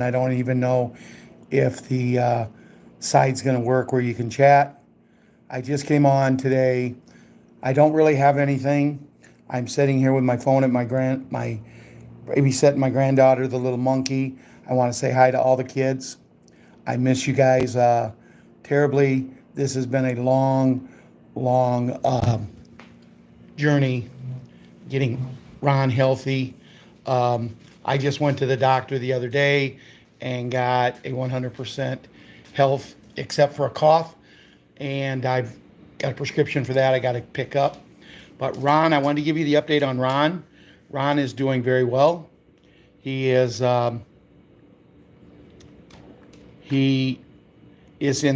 I don't even know if the site's going to work where you can chat. I just came on today. I don't really have anything. I'm sitting here with my phone at my babysitting my granddaughter, the little monkey. I want to say hi to all the kids. I miss you guys terribly. This has been a long journey getting Ron healthy. I just went to the doctor the other day and got a 100% health except for a cough. And I've got a prescription for that I got to pick up. But Ron, I wanted to give you the update on Ron. Ron is doing very well. He is in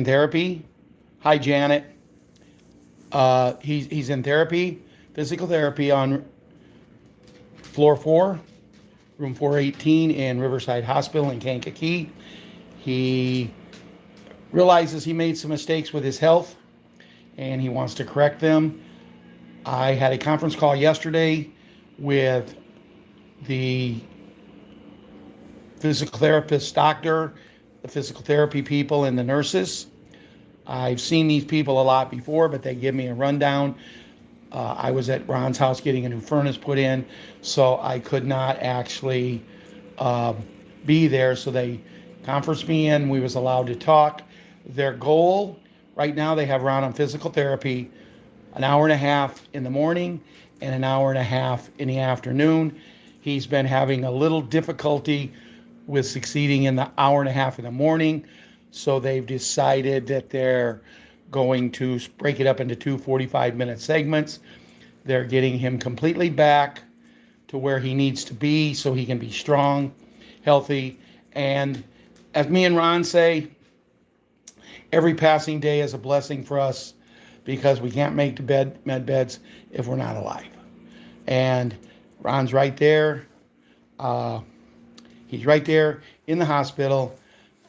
therapy. Hi, Janet. He's in therapy, physical therapy on floor 4, room 418 in Riverside Hospital in Kankakee. He realizes he made some mistakes with his health and he wants to correct them. I had a conference call yesterday with the physical therapist doctor, the physical therapy people, and the nurses. I've seen these people a lot before, but they give me a rundown. I was at Ron's house getting a new furnace put in, so I could not actually be there. So they conferenced me in. We was allowed to talk. Their goal, right now they have Ron on physical therapy an hour and a half in the morning and an hour and a half in the afternoon. He's been having a little difficulty with succeeding in the hour and a half in the morning. So they've decided that they're going to break it up into two 45-minute segments. They're getting him completely back to where he needs to be so he can be strong, healthy. And as me and Ron say, every passing day is a blessing for us because we can't make the med beds if we're not alive. And Ron's right there. He's right there in the hospital.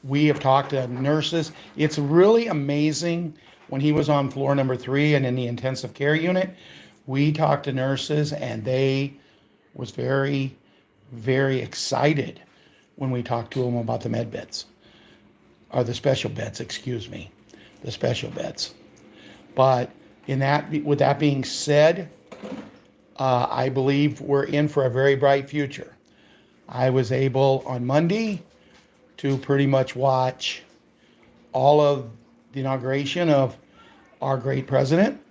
We have talked to nurses. It's really amazing. When he was on floor number 3 and in the intensive care unit, we talked to nurses and they was very, very excited when we talked to them about the med beds, or the special beds, the special beds. But with that being said, I believe we're in for a very bright future. I was able on Monday to pretty much watch all of the inauguration of our great president.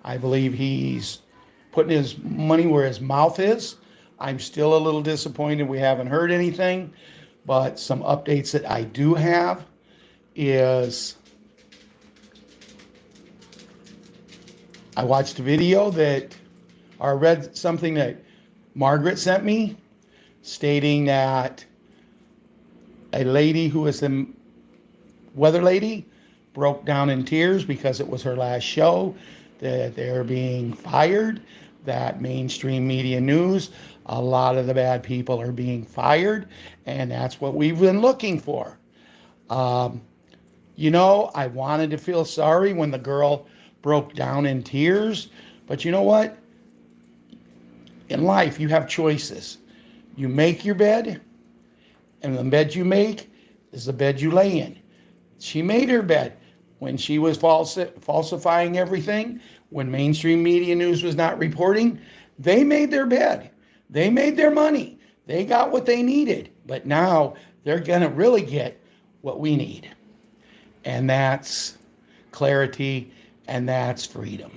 I believe he's putting his money where his mouth is. I'm still a little disappointed we haven't heard anything, but some updates that I do have is I watched a video or read something that Margaret sent me stating that a lady who is the weather lady broke down in tears because it was her last show, that they're being fired, that mainstream media news, a lot of the bad people are being fired, and that's what we've been looking for. I wanted to feel sorry when the girl broke down in tears, but you know what? In life, you have choices. You make your bed, and the bed you make is the bed you lay in. She made her bed. When she was falsifying everything, when mainstream media news was not reporting, they made their bed. They made their money. They got what they needed. But now they're going to really get what we need. And that's clarity, and that's freedom.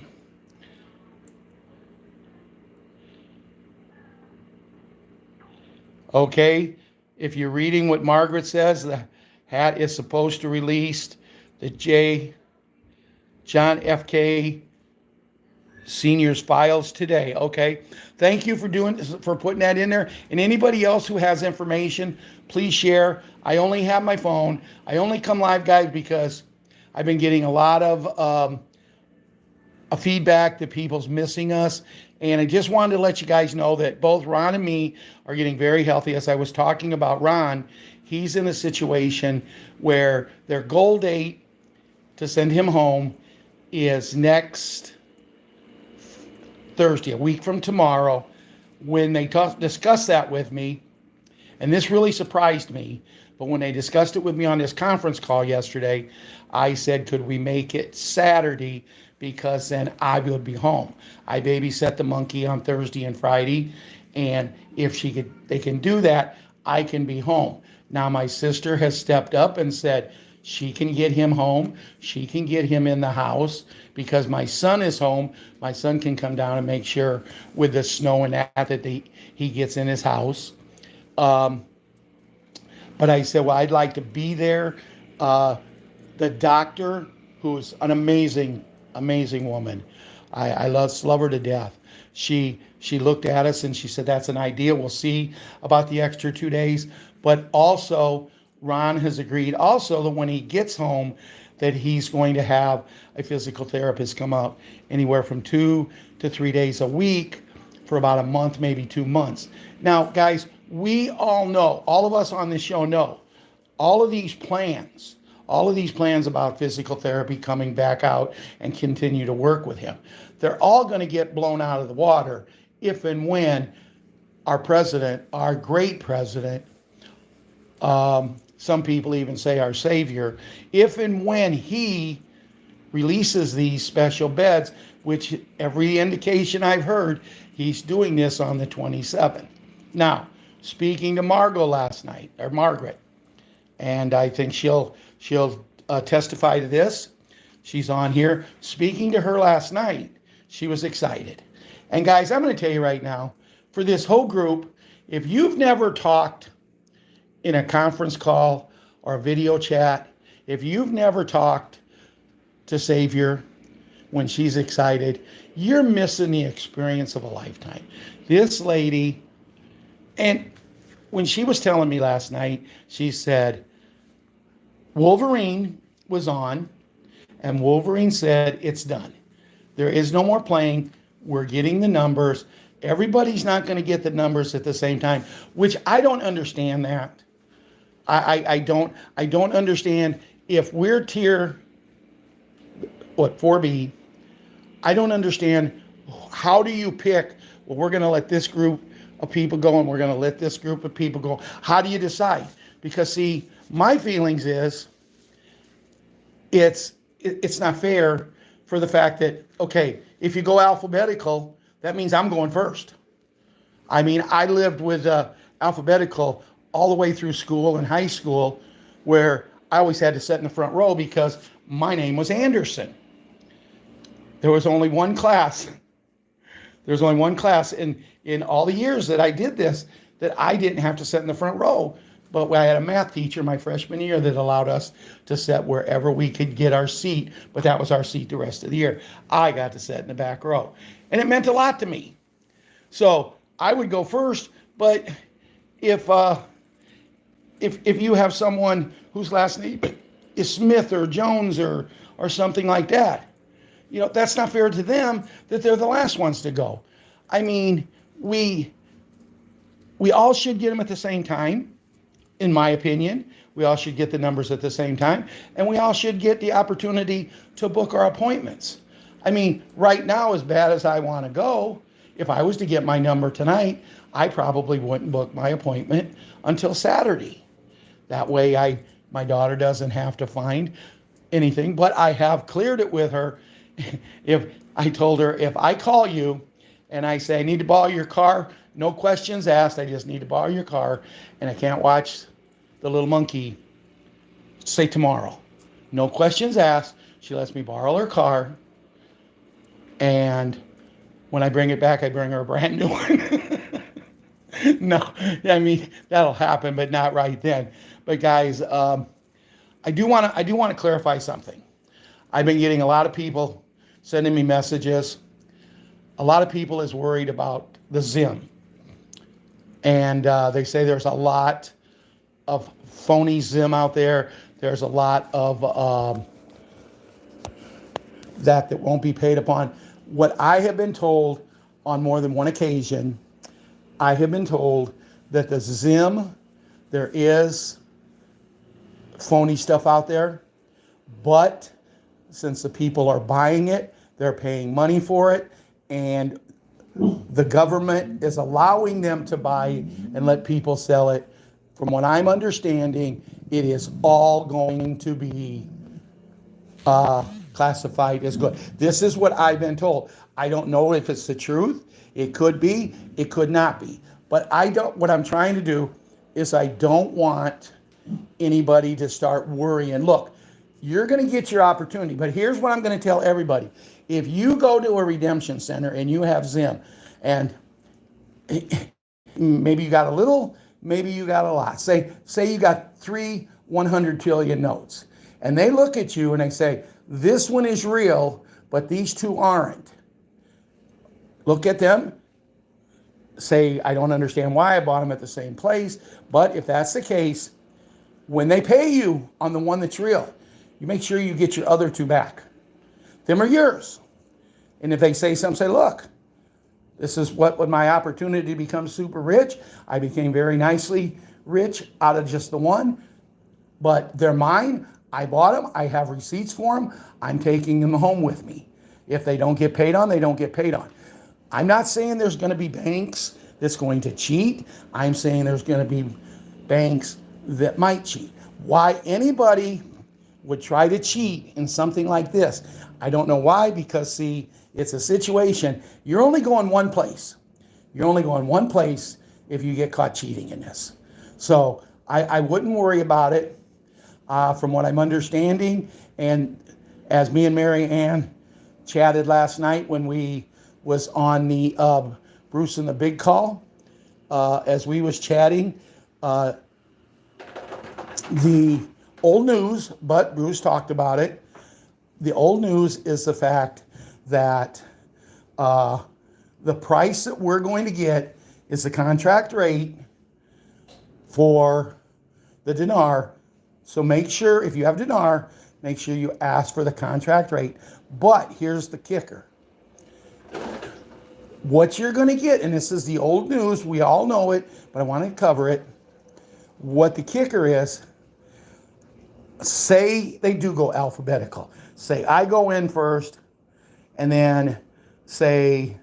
Okay, if you're reading what Margaret says, the hat is supposed to release the John F.K. Senior's files today. Okay, thank you for putting that in there. And anybody else who has information, please share. I only have my phone. I only come live, guys, because I've been getting a lot of feedback that people's missing us. And I just wanted to let you guys know that both Ron and me are getting very healthy. As I was talking about Ron, he's in a situation where their goal date to send him home is next Thursday, a week from tomorrow. When they discussed that with me, And this really surprised me. But when they discussed it with me on this conference call yesterday, I said, could we make it Saturday? Because then I would be home. I babysat the monkey on Thursday and Friday. And if they can do that, I can be home. Now my sister has stepped up and said she can get him home. She can get him in the house because my son is home. My son can come down and make sure with the snow and that he gets in his house. But I said, well, I'd like to be there. The doctor, who's an amazing woman. I love her to death. She looked at us and she said, that's an idea. We'll see about the extra 2 days. But also, Ron has agreed also that when he gets home, that he's going to have a physical therapist come out anywhere from 2 to 3 days a week for about a month, maybe 2 months. Now, guys, we all know, all of us on this show know, all of these plans about physical therapy coming back out and continue to work with him, they're all going to get blown out of the water if and when our president, our great president, some people even say our savior, if and when he releases these special beds, which every indication I've heard, he's doing this on the 27th. Now, speaking to Margaret, and I think she'll testify to this. She's on here. Speaking to her last night, she was excited. And guys, I'm going to tell you right now, for this whole group, if you've never talked in a conference call or a video chat, if you've never talked to Savior when she's excited, you're missing the experience of a lifetime. This lady, and when she was telling me last night, she said, Wolverine was on, and Wolverine said, it's done. There is no more playing. We're getting the numbers. Everybody's not going to get the numbers at the same time, which I don't understand that. I don't understand if we're tier, 4B, I don't understand how do you pick, well, we're going to let this group of people go and we're going to let this group of people go. How do you decide? Because see, my feelings is it's not fair for the fact that, okay, if you go alphabetical, that means I'm going first. I mean, I lived with alphabetical all the way through school and high school where I always had to sit in the front row because my name was Anderson. There was only one class. There's only one class in all the years that I did this that I didn't have to sit in the front row. But I had a math teacher my freshman year that allowed us to sit wherever we could get our seat. But that was our seat the rest of the year. I got to sit in the back row. And it meant a lot to me. So I would go first. But if you have someone whose last name is Smith or Jones or something like that, you know, that's not fair to them that they're the last ones to go. I mean, we all should get them at the same time. In my opinion, we all should get the numbers at the same time, and we all should get the opportunity to book our appointments. I mean, right now, as bad as I want to go, if I was to get my number tonight, I probably wouldn't book my appointment until Saturday. That way, my daughter doesn't have to find anything, but I have cleared it with her. If I told her, if I call you and I say, I need to borrow your car, no questions asked, I just need to borrow your car, and I can't watch the little monkey, say tomorrow. No questions asked. She lets me borrow her car, and when I bring it back, I bring her a brand new one. No, I mean, that'll happen, but not right then. But guys, I do want to clarify something. I've been getting a lot of people sending me messages. A lot of people is worried about the Zim. And they say there's a lot of phony Zim out there. There's a lot of that won't be paid upon. What I have been told on more than one occasion, I have been told that the Zim, there is phony stuff out there, but since the people are buying it, they're paying money for it, and the government is allowing them to buy and let people sell it. From what I'm understanding, it is all going to be classified as good. This is what I've been told. I don't know if it's the truth. It could be, it could not be. But what I'm trying to do is I don't want anybody to start worrying. Look, you're going to get your opportunity, but here's what I'm going to tell everybody. If you go to a redemption center and you have Zim, and maybe you got a little, maybe you got a lot. Say you got 3 100 trillion notes, and they look at you and they say, this one is real, but these two aren't. Look at them, say, I don't understand why I bought them at the same place, but if that's the case, when they pay you on the one that's real, you make sure you get your other 2 back. Them are yours. And if they say something, say, look, this is what my opportunity to become super rich. I became very nicely rich out of just the one, but they're mine. I bought them. I have receipts for them. I'm taking them home with me. If they don't get paid on, they don't get paid on. I'm not saying there's going to be banks that's going to cheat. I'm saying there's going to be banks that might cheat. Why anybody would try to cheat in something like this, I don't know why, because see, it's a situation. You're only going one place. You're only going one place if you get caught cheating in this. So I wouldn't worry about it. From what I'm understanding, and as me and Mary Ann chatted last night when we was on the Bruce and the Big Call, as we was chatting, the old news, but Bruce talked about it, the old news is the fact that the price that we're going to get is the contract rate for the dinar. So make sure, if you have dinar, make sure you ask for the contract rate. But here's the kicker. What you're going to get, and this is the old news, we all know it, but I want to cover it. What the kicker is, say they do go alphabetical. Say I go in first, and then say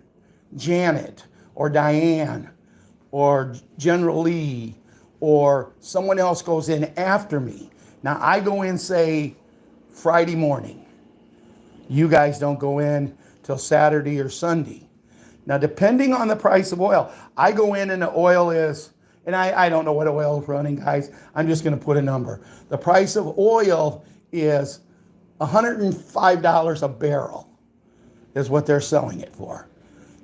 Janet or Diane or General Lee or someone else goes in after me. Now I go in, say, Friday morning. You guys don't go in till Saturday or Sunday. Now, depending on the price of oil, I go in and the oil is, and I don't know what oil is running, guys. I'm just going to put a number. The price of oil is $105 a barrel is what they're selling it for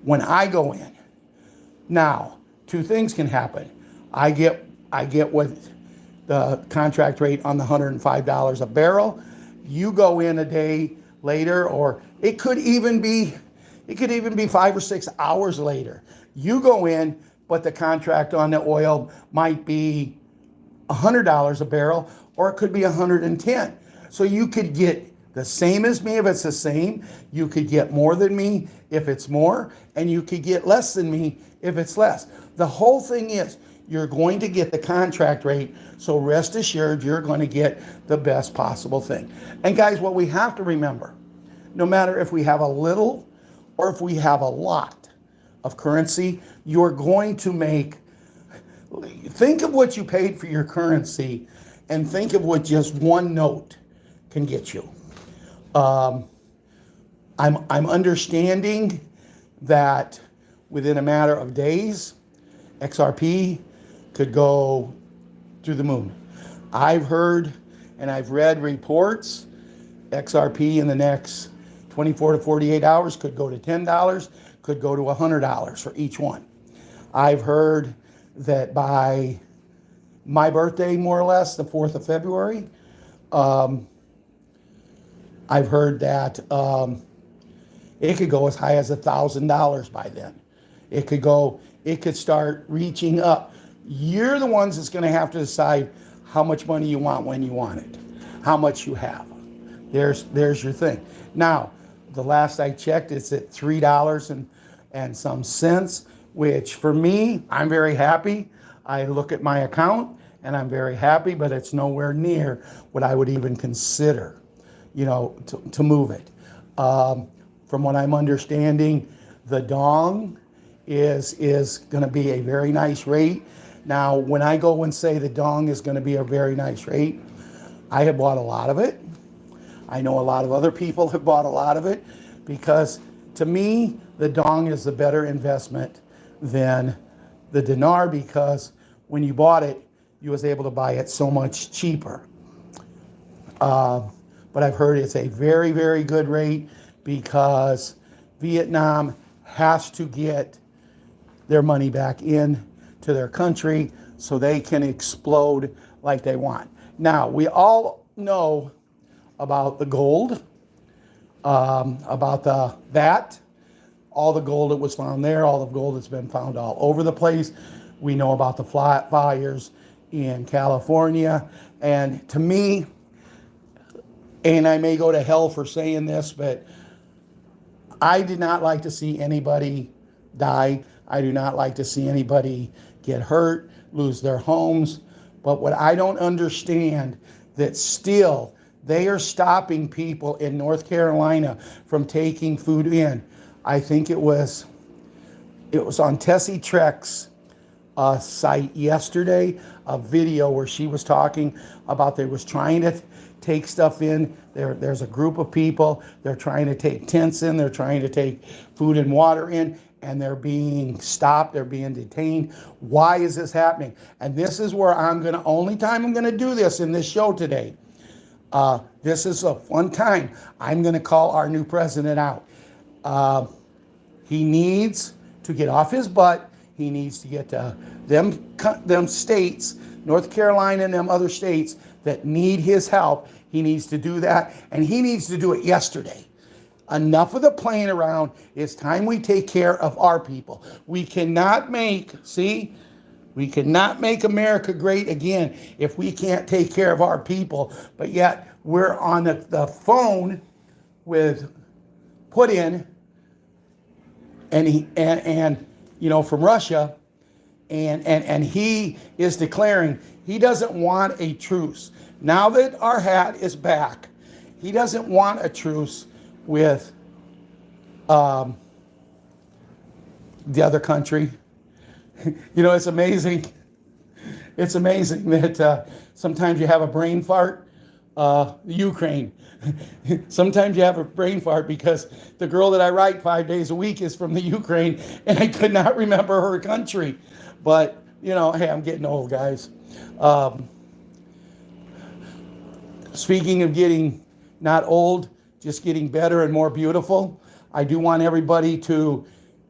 when I go in. Now, 2 things can happen. I get what the contract rate on the $105 a barrel. You go in a day later, or it could even be 5 or 6 hours later. You go in, but the contract on the oil might be $100 a barrel, or it could be $110. So you could get the same as me if it's the same. You could get more than me if it's more, and you could get less than me if it's less. The whole thing is you're going to get the contract rate, so rest assured you're going to get the best possible thing. And guys, what we have to remember, no matter if we have a little or if we have a lot of currency, you're going to make, think of what you paid for your currency and think of what just one note can get you. I'm understanding that within a matter of days, XRP could go through the moon. I've heard and I've read reports, XRP in the next 24 to 48 hours could go to $10, could go to $100 for each one. I've heard that by my birthday, more or less, the 4th of February, I've heard that it could go as high as $1,000 by then. It could start reaching up. You're the ones that's going to have to decide how much money you want when you want it, how much you have. There's your thing. Now, the last I checked, it's at $3 and some cents, which for me, I'm very happy. I look at my account and I'm very happy, but it's nowhere near what I would even consider, to move it. From what I'm understanding, the dong is going to be a very nice rate. Now, when I go and say the dong is going to be a very nice rate, I have bought a lot of it. I know a lot of other people have bought a lot of it because to me, the dong is the better investment than the dinar because when you bought it, you was able to buy it so much cheaper. But I've heard it's a very, very good rate because Vietnam has to get their money back in to their country so they can explode like they want. Now, we all know about the gold, about the VAT, all the gold that was found there, all the gold that's been found all over the place. We know about the flat fires in California. And to me, and I may go to hell for saying this, but I did not like to see anybody die. I do not like to see anybody get hurt, lose their homes. But what I don't understand, that still they are stopping people in North Carolina from taking food in. I think it was on Tessie Treck's site yesterday, a video where she was talking about they was trying to take stuff in. There's a group of people, they're trying to take tents in, they're trying to take food and water in, and they're being stopped, they're being detained. Why is this happening? And this is where only time I'm gonna do this in this show today. This is a fun time. I'm gonna call our new president out. He needs to get off his butt. He needs to get to them states, North Carolina and them other states that need his help. He needs to do that, and he needs to do it yesterday. Enough of the playing around. It's time we take care of our people. We cannot make America great again if we can't take care of our people. But yet we're on the phone with Putin and from Russia, and he is declaring he doesn't want a truce. Now that our hat is back, he doesn't want a truce with the other country. It's amazing. It's amazing that sometimes you have a brain fart. Ukraine. Sometimes you have a brain fart because the girl that I write 5 days a week is from the Ukraine, and I could not remember her country. But, hey, I'm getting old, guys. Speaking of getting not old, just getting better and more beautiful, I do want everybody to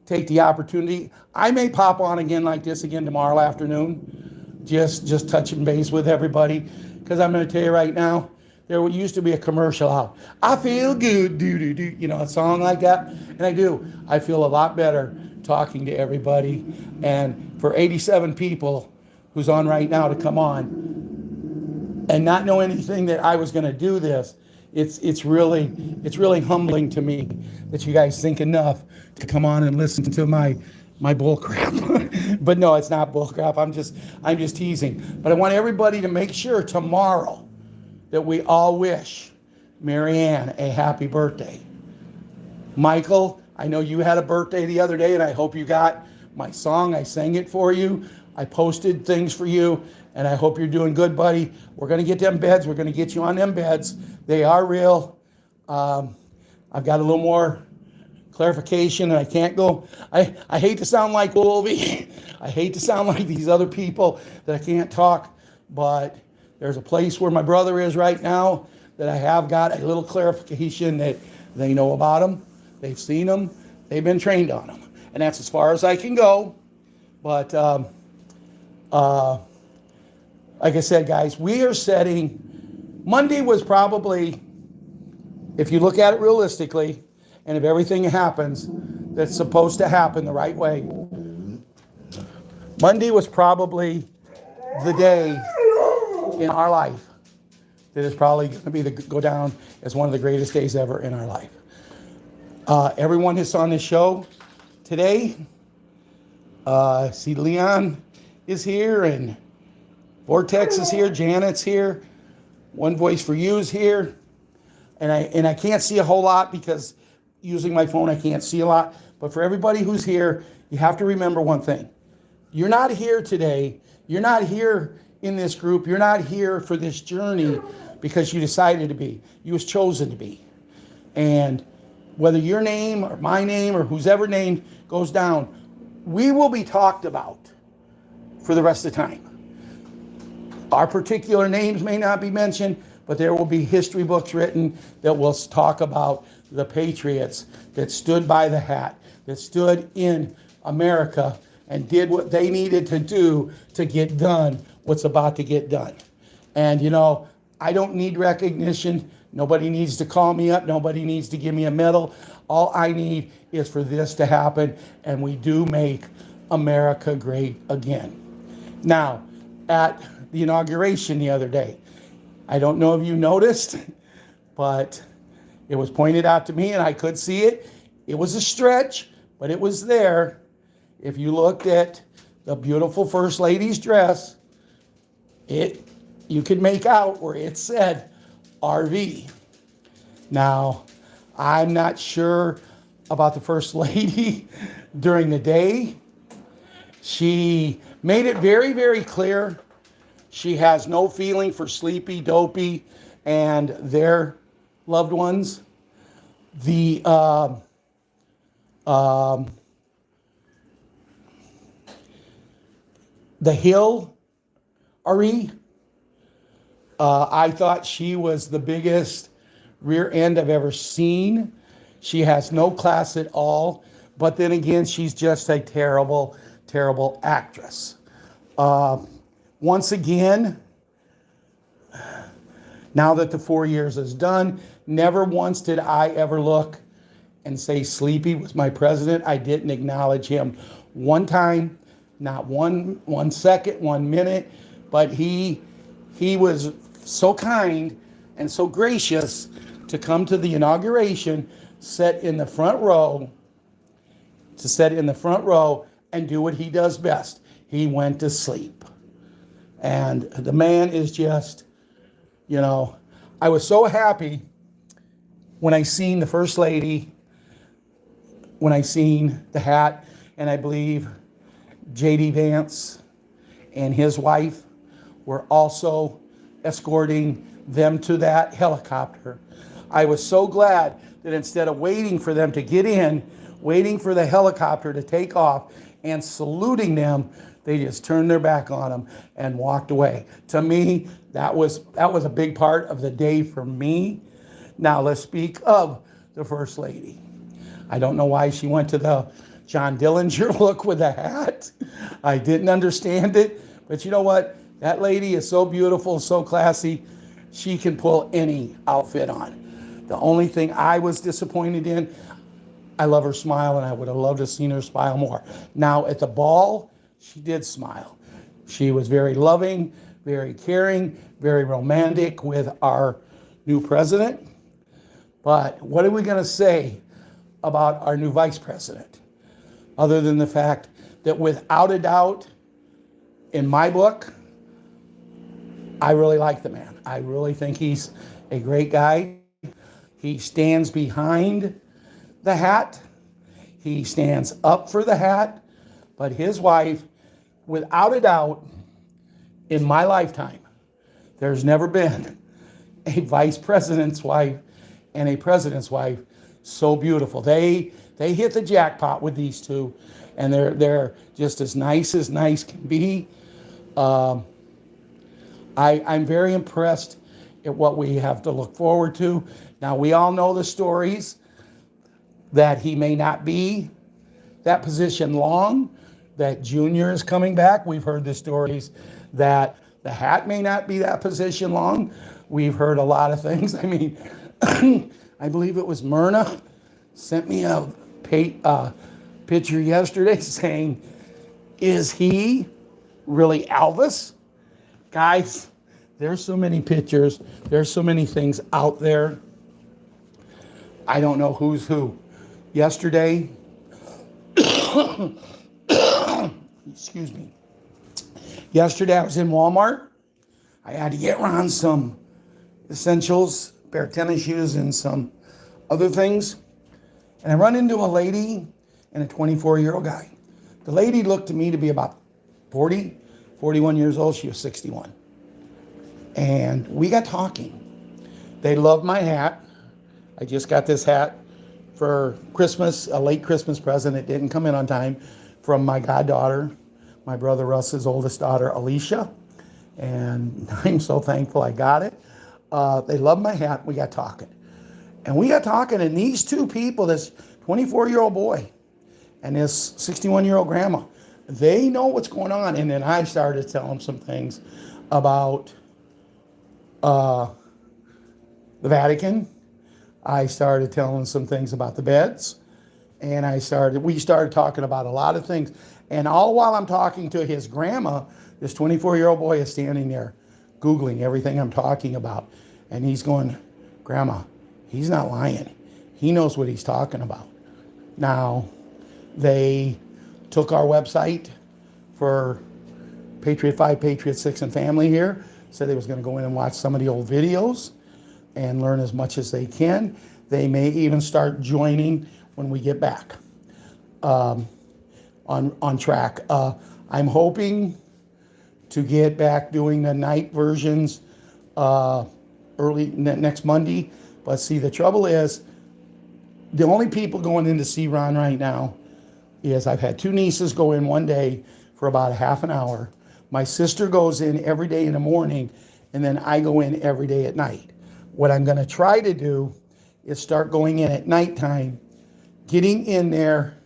take the opportunity. I may pop on again like this again tomorrow afternoon, just touching base with everybody, because I'm going to tell you right now, there used to be a commercial out. I feel good, a song like that. And I do. I feel a lot better talking to everybody. And for 87 people who's on right now to come on and not know anything that I was going to do this, it's really humbling to me that you guys think enough to come on and listen to my bull crap. But no, it's not bull crap. I'm just teasing. But I want everybody to make sure tomorrow that we all wish Marianne a happy birthday. Michael, I know you had a birthday the other day, and I hope you got my song. I sang it for you. I posted things for you, and I hope you're doing good, buddy. We're going to get them beds. We're going to get you on them beds. They are real. I've got a little more clarification, and I can't go. I hate to sound like Wolvie. I hate to sound like these other people that I can't talk, but there's a place where my brother is right now that I have got a little clarification that they know about him. They've seen him. They've been trained on him. And that's as far as I can go. But like I said, guys, we are setting... Monday was probably, if you look at it realistically, and if everything happens that's supposed to happen the right way, Monday was probably the day in our life that is probably going to go down as one of the greatest days ever in our life. Everyone who's on this show today, see Leon is here, and Vortex is here, Janet's here, One Voice for You is here, and I can't see a whole lot because using my phone I can't see a lot, but for everybody who's here, you have to remember one thing. You're not here today You're not here in this group. You're not here for this journey because you decided to be. You was chosen to be. And whether your name or my name or whose ever name goes down, we will be talked about for the rest of the time. Our particular names may not be mentioned, but there will be history books written that will talk about the patriots that stood by the hat, that stood in America and did what they needed to do to get done what's about to get done. And you know, I don't need recognition. Nobody needs to call me up. Nobody needs to give me a medal. All I need is for this to happen, and we do make America great again. Now, at the inauguration the other day, I don't know if you noticed, but it was pointed out to me and I could see it. It was a stretch, but it was there. If you looked at the beautiful First Lady's dress, you could make out where it said RV. Now, I'm not sure about the First Lady during the day. She made it very, very clear she has no feeling for Sleepy, Dopey, and their loved ones. The Hill RE, I thought she was the biggest rear end I've ever seen. She has no class at all, but then again, she's just a terrible, terrible actress. Once again, now that the 4 years is done, never once did I ever look and say Sleepy was my president. I didn't acknowledge him one time, not one second, 1 minute, but he was so kind and so gracious to come to the inauguration, sit in the front row and do what he does best. He went to sleep. And the man is just, you know, I was so happy when I seen the First Lady, when I seen the hat, and I believe J.D. Vance and his wife were also escorting them to that helicopter. I was so glad that instead of waiting for them to get in, waiting for the helicopter to take off and saluting them, they just turned their back on them and walked away. To me, that was a big part of the day for me. Now let's speak of the First Lady. I don't know why she went to the John Dillinger look with a hat. I didn't understand it, but you know what? That lady is so beautiful, so classy. She can pull any outfit on. The only thing I was disappointed in, I love her smile, and I would have loved to have seen her smile more. Now at the ball, she did smile. She was very loving, very caring, very romantic with our new president. But what are we going to say about our new vice president? Other than the fact that without a doubt, in my book, I really like the man. I really think he's a great guy. He stands behind the hat. He stands up for the hat. But his wife, without a doubt, in my lifetime, there's never been a vice president's wife and a president's wife so beautiful. They hit the jackpot with these two, and they're just as nice can be. I'm very impressed at what we have to look forward to. Now, we all know the stories that he may not be that position long, that Junior is coming back. We've heard the stories that the hat may not be that position long. We've heard a lot of things. I mean, I believe it was Myrna sent me a picture yesterday saying, is he really Elvis? Guys, there's so many pictures. There's so many things out there. I don't know who's who. Yesterday, excuse me. Yesterday I was in Walmart. I had to get Ron some essentials, a pair of tennis shoes and some other things. And I run into a lady and a 24-year-old guy. The lady looked to me to be about 40, 41 years old. She was 61. And we got talking. They loved my hat. I just got this hat for Christmas, a late Christmas present. It didn't come in on time, from my goddaughter, my brother Russ's oldest daughter, Alicia. And I'm so thankful I got it. They loved my hat. We got talking. And we got talking, and these two people, this 24-year-old boy and this 61-year-old grandma, they know what's going on. And then I started to tell them some things about the Vatican. I started telling some things about the beds. And we started talking about a lot of things. And all while I'm talking to his grandma, this 24-year-old boy is standing there Googling everything I'm talking about. And he's going, Grandma, he's not lying. He knows what he's talking about. Now, they took our website for Patriot5, Patriot6 and Family here. Said they was going to go in and watch some of the old videos and learn as much as they can. They may even start joining when we get back on track. I'm hoping to get back doing the night versions early next Monday. But see, the trouble is, the only people going in to see Ron right now is I've had two nieces go in one day for about a half an hour. My sister goes in every day in the morning, and then I go in every day at night. What I'm going to try to do is start going in at nighttime, getting in there,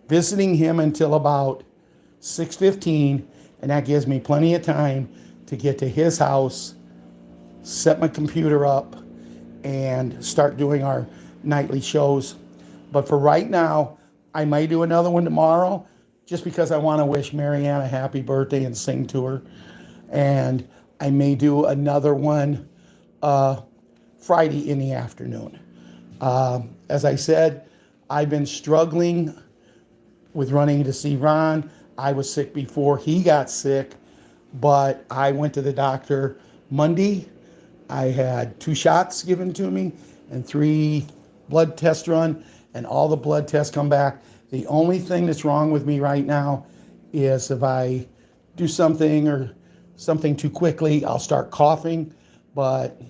visiting him until about 6:15, and that gives me plenty of time to get to his house, set my computer up, and start doing our nightly shows. But for right now, I might do another one tomorrow, just because I want to wish Marianne a happy birthday and sing to her. And I may do another one Friday in the afternoon. As I said, I've been struggling with running to see Ron. I was sick before he got sick, but I went to the doctor Monday. I had 2 shots given to me and 3 blood tests run, and all the blood tests come back. The only thing that's wrong with me right now is if I do something too quickly, I'll start coughing, but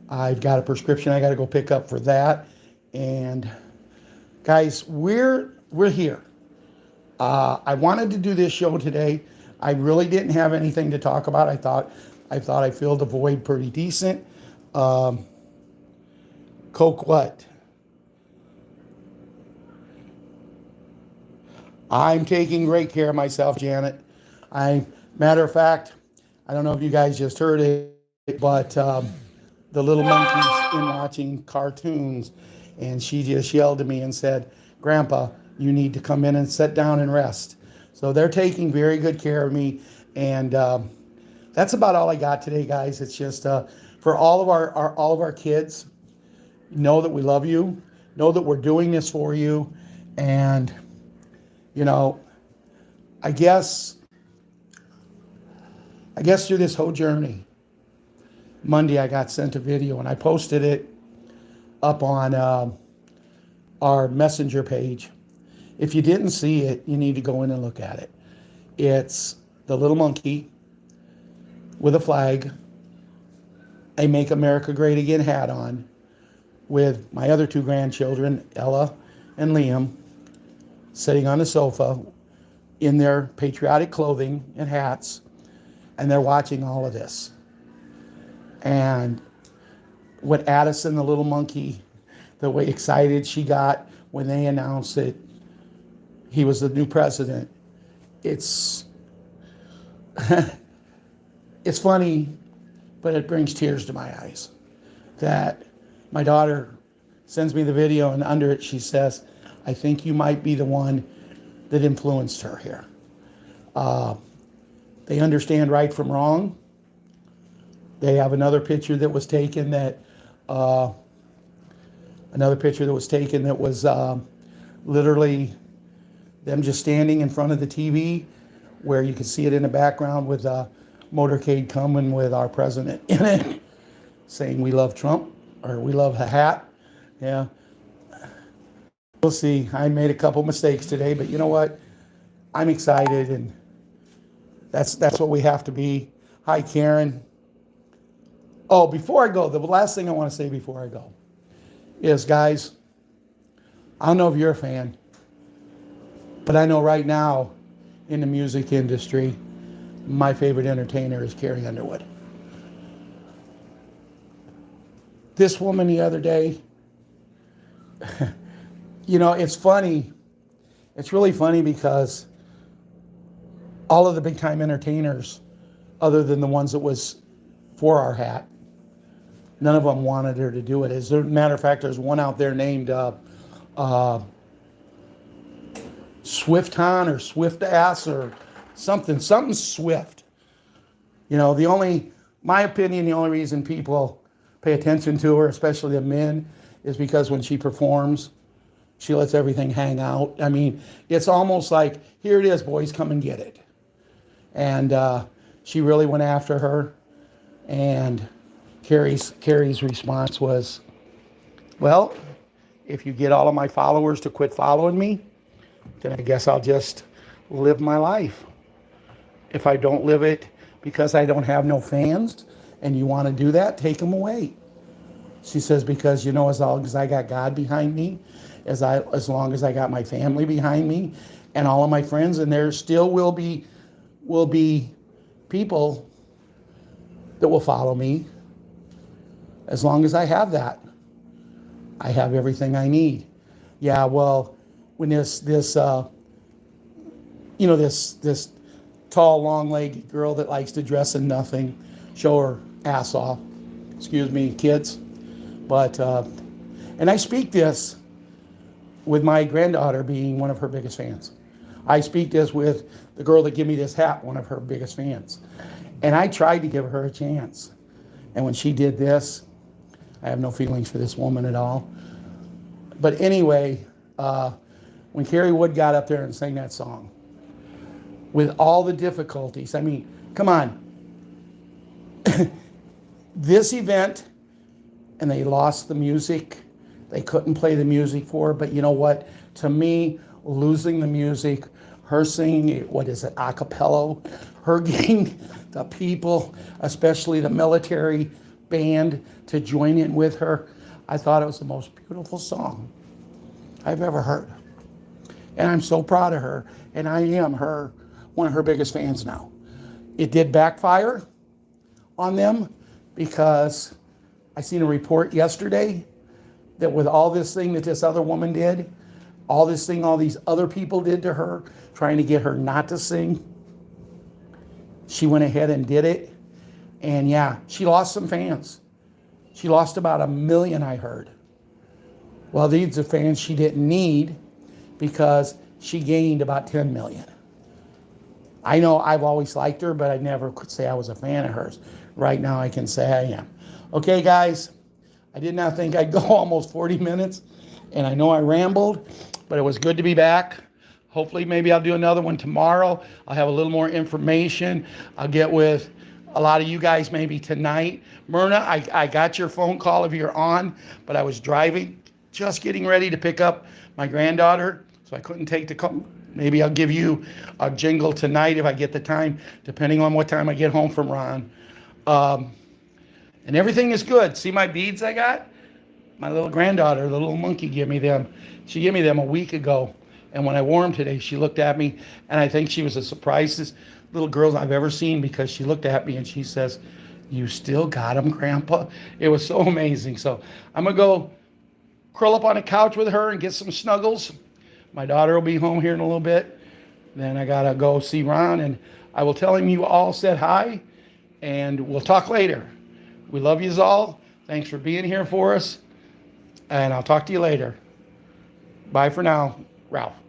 I've got a prescription I got to go pick up for that. And guys, we're here. I wanted to do this show today. I really didn't have anything to talk about. I thought I filled the void pretty decent. Coke what? I'm taking great care of myself, Janet. Matter of fact, I don't know if you guys just heard it, but the little monkey's in watching cartoons, and she just yelled at me and said, Grandpa, you need to come in and sit down and rest. So they're taking very good care of me, and that's about all I got today, guys. It's just for all of our kids, know that we love you, know that we're doing this for you, and you know, I guess through this whole journey, Monday I got sent a video and I posted it up on our messenger page. If you didn't see it, you need to go in and look at it. It's the little monkey with a flag, a Make America Great Again hat on, with my other 2 grandchildren, Ella and Liam, sitting on the sofa in their patriotic clothing and hats, and they're watching all of this. And what Addison, the little monkey, the way excited she got when they announced that he was the new president, it's it's funny, but it brings tears to my eyes that my daughter sends me the video, and under it she says, I think you might be the one that influenced her here. They understand right from wrong. They have another picture that was taken that was literally them just standing in front of the TV, where you can see it in the background with a motorcade coming with our president in it, saying we love Trump, or we love the hat. Yeah. We'll see. I made a couple mistakes today, but you know what? I'm excited, and That's what we have to be. Hi, Karen. Oh, before I go, the last thing I want to say before I go is, guys, I don't know if you're a fan, but I know right now in the music industry, my favorite entertainer is Carrie Underwood. This woman the other day, it's funny. It's really funny because all of the big time entertainers, other than the ones that was for our hat, none of them wanted her to do it. As a matter of fact, there's one out there named Swifton or Swift-Ass or something Swift. My opinion, the only reason people pay attention to her, especially the men, is because when she performs, she lets everything hang out. I mean, it's almost like, here it is, boys, come and get it. And she really went after her. And Carrie's response was, well, if you get all of my followers to quit following me, then I guess I'll just live my life. If I don't live it because I don't have no fans and you want to do that, take them away. She says, because as long as I got God behind me, as long as I got my family behind me and all of my friends, and there still will be people that will follow me. As long as I have that, I have everything I need. Yeah, well, when this tall, long-legged girl that likes to dress in nothing, show her ass off. Excuse me, kids. But, and I speak this with my granddaughter being one of her biggest fans. I speak this with the girl that gave me this hat, one of her biggest fans. And I tried to give her a chance. And when she did this, I have no feelings for this woman at all. But anyway, when Carrie Wood got up there and sang that song, with all the difficulties, I mean, come on. This event, and they lost the music. They couldn't play the music for her. But you know what? To me, losing the music, her singing, what is it, a cappella, her getting the people, especially the military band, to join in with her, I thought it was the most beautiful song I've ever heard. And I'm so proud of her. And I am one of her biggest fans now. It did backfire on them because I seen a report yesterday that with all this thing that this other woman did, all these other people did to her, trying to get her not to sing, she went ahead and did it. And yeah, she lost some fans. She lost about 1 million, I heard. Well, these are fans she didn't need because she gained about 10 million. I know I've always liked her, but I never could say I was a fan of hers. Right now I can say I am. Okay, guys, I did not think I'd go almost 40 minutes, and I know I rambled, but it was good to be back. Hopefully, maybe I'll do another one tomorrow. I'll have a little more information. I'll get with a lot of you guys maybe tonight. Myrna, I got your phone call if you're on, but I was driving, just getting ready to pick up my granddaughter, so I couldn't take the call. Maybe I'll give you a jingle tonight if I get the time, depending on what time I get home from Ron. And everything is good. See my beads I got? My little granddaughter, the little monkey, gave me them. She gave me them a week ago. And when I wore them today, she looked at me, and I think she was the surprised little girl I've ever seen, because she looked at me and she says, "You still got them, Grandpa?" It was so amazing. So I'm going to go curl up on a couch with her and get some snuggles. My daughter will be home here in a little bit. Then I got to go see Ron, and I will tell him you all said hi, and we'll talk later. We love you all. Thanks for being here for us, and I'll talk to you later. Bye for now, Ralph.